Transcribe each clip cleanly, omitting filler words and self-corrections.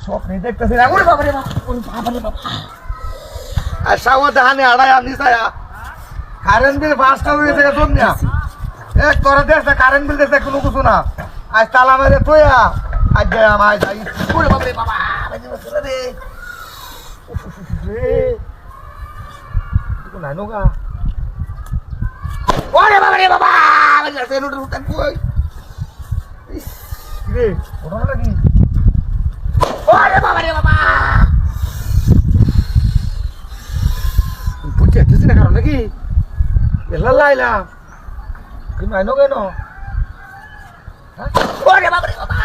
স্বপ্নে দেখতেছি না ওরে বাবা রে বাবা ওরে বাবা রে বাবা আর সাওয়া দাহানে আড়াই আমি ছায়া কারেন্ট বিল 5টা হয়ে গেছে দুনিয়া এক করে দেশে কারেন্ট বিল দেশে কোনো কিছু না আজ তালা মেরে তোয়া আজ যাই আমায় যাই ওরে বাবা রে বাবা বাজি বসে রে রে কোন আনোগা ওরে বাবা রে বাবা বাজি আছে নুট নুট কই রে ওটা লাগি ওরে বাবা রে বাবা পুচে দিছ না কারণ নাকি এলা লাইলা কি মাইনো কেন ওরে বাবা রে বাবা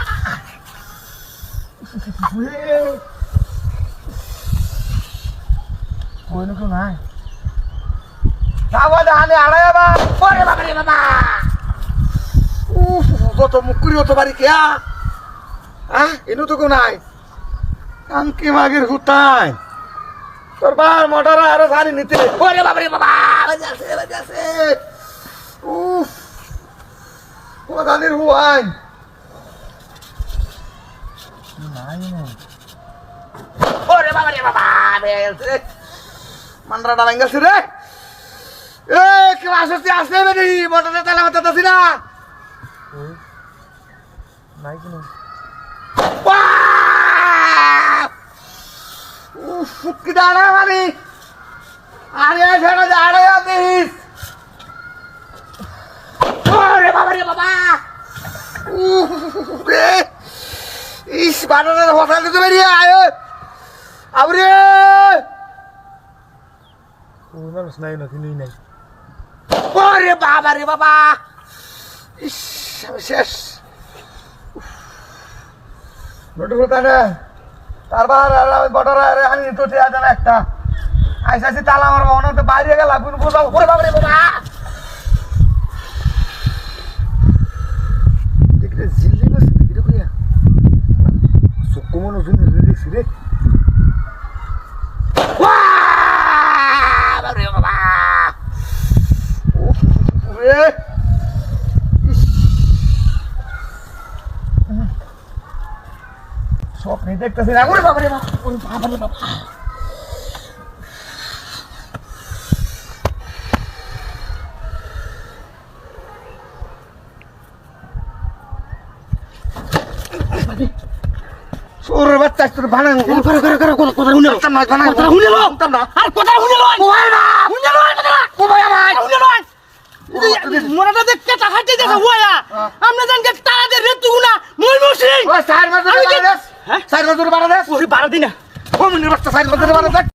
কোন কোন নাই সাওয়া দাহানে আড়াই বাবা ওরে বাবা রে বাবা উফ কত মুকুরি হতো বাড়ি কে এনু তো কোন নাই কাঙ্কি মাগের হুতাই তোর বার মোটরা আরো সারি নিতে ওরে বাবা রে বাবা বাজাছে উফ ও দাদির হুয়াই নাই ওরে বাবা রে বাবা বেলছে মানরাটা ভাঙাছে রে এ কি আসছে আসছে বেরি মোটরে তালা মারতেছি না নাই কেন ফুকি দাঁড়া মারি আরে ছেড়ে দাঁড়ে আছিস ওরে বাবা রে বাবা ইস বানানোর হোটেল দিতে বেরিয়ে আয় আবরে ওই মানুষ নাই না কিনুই নাই ওরে বাবা রে বাবা ইস শেষ নোট হতানে তারপর বটর আমি তো দেন একটা আইসি তালা আমার মনে হতে বাইরে গেল কোন বোঝাও ওরে বাবা রে বাবা দেখলে জিল্লি না দেখলে কইয়া সুকো মনে জুন দেখছি রে বাবা রে বাবা ওরে স্বপ্নে দেখতেছি না ওরে বাবা রে বাবা ওরে বাবা রে বাবা ওরে বাচ্চা তোর বানান করে কথা শুনে না কথা শুনে লো না আর কথা শুনে লো ওই না শুনে লো কথা ও ভাই আমার শুনে লো মনটা দেখতে তাকাইতে দেখা ওয়া আমরা জান কে তারা দে রে তুগুনা মই মসি ও সাইড মাঝে বাড়া দেস হ্যাঁ সাইড মাঝে বাড়া দেস ওরে বাড়া দিনা ও মনে বাচ্চা সাইড মাঝে বাড়া দেস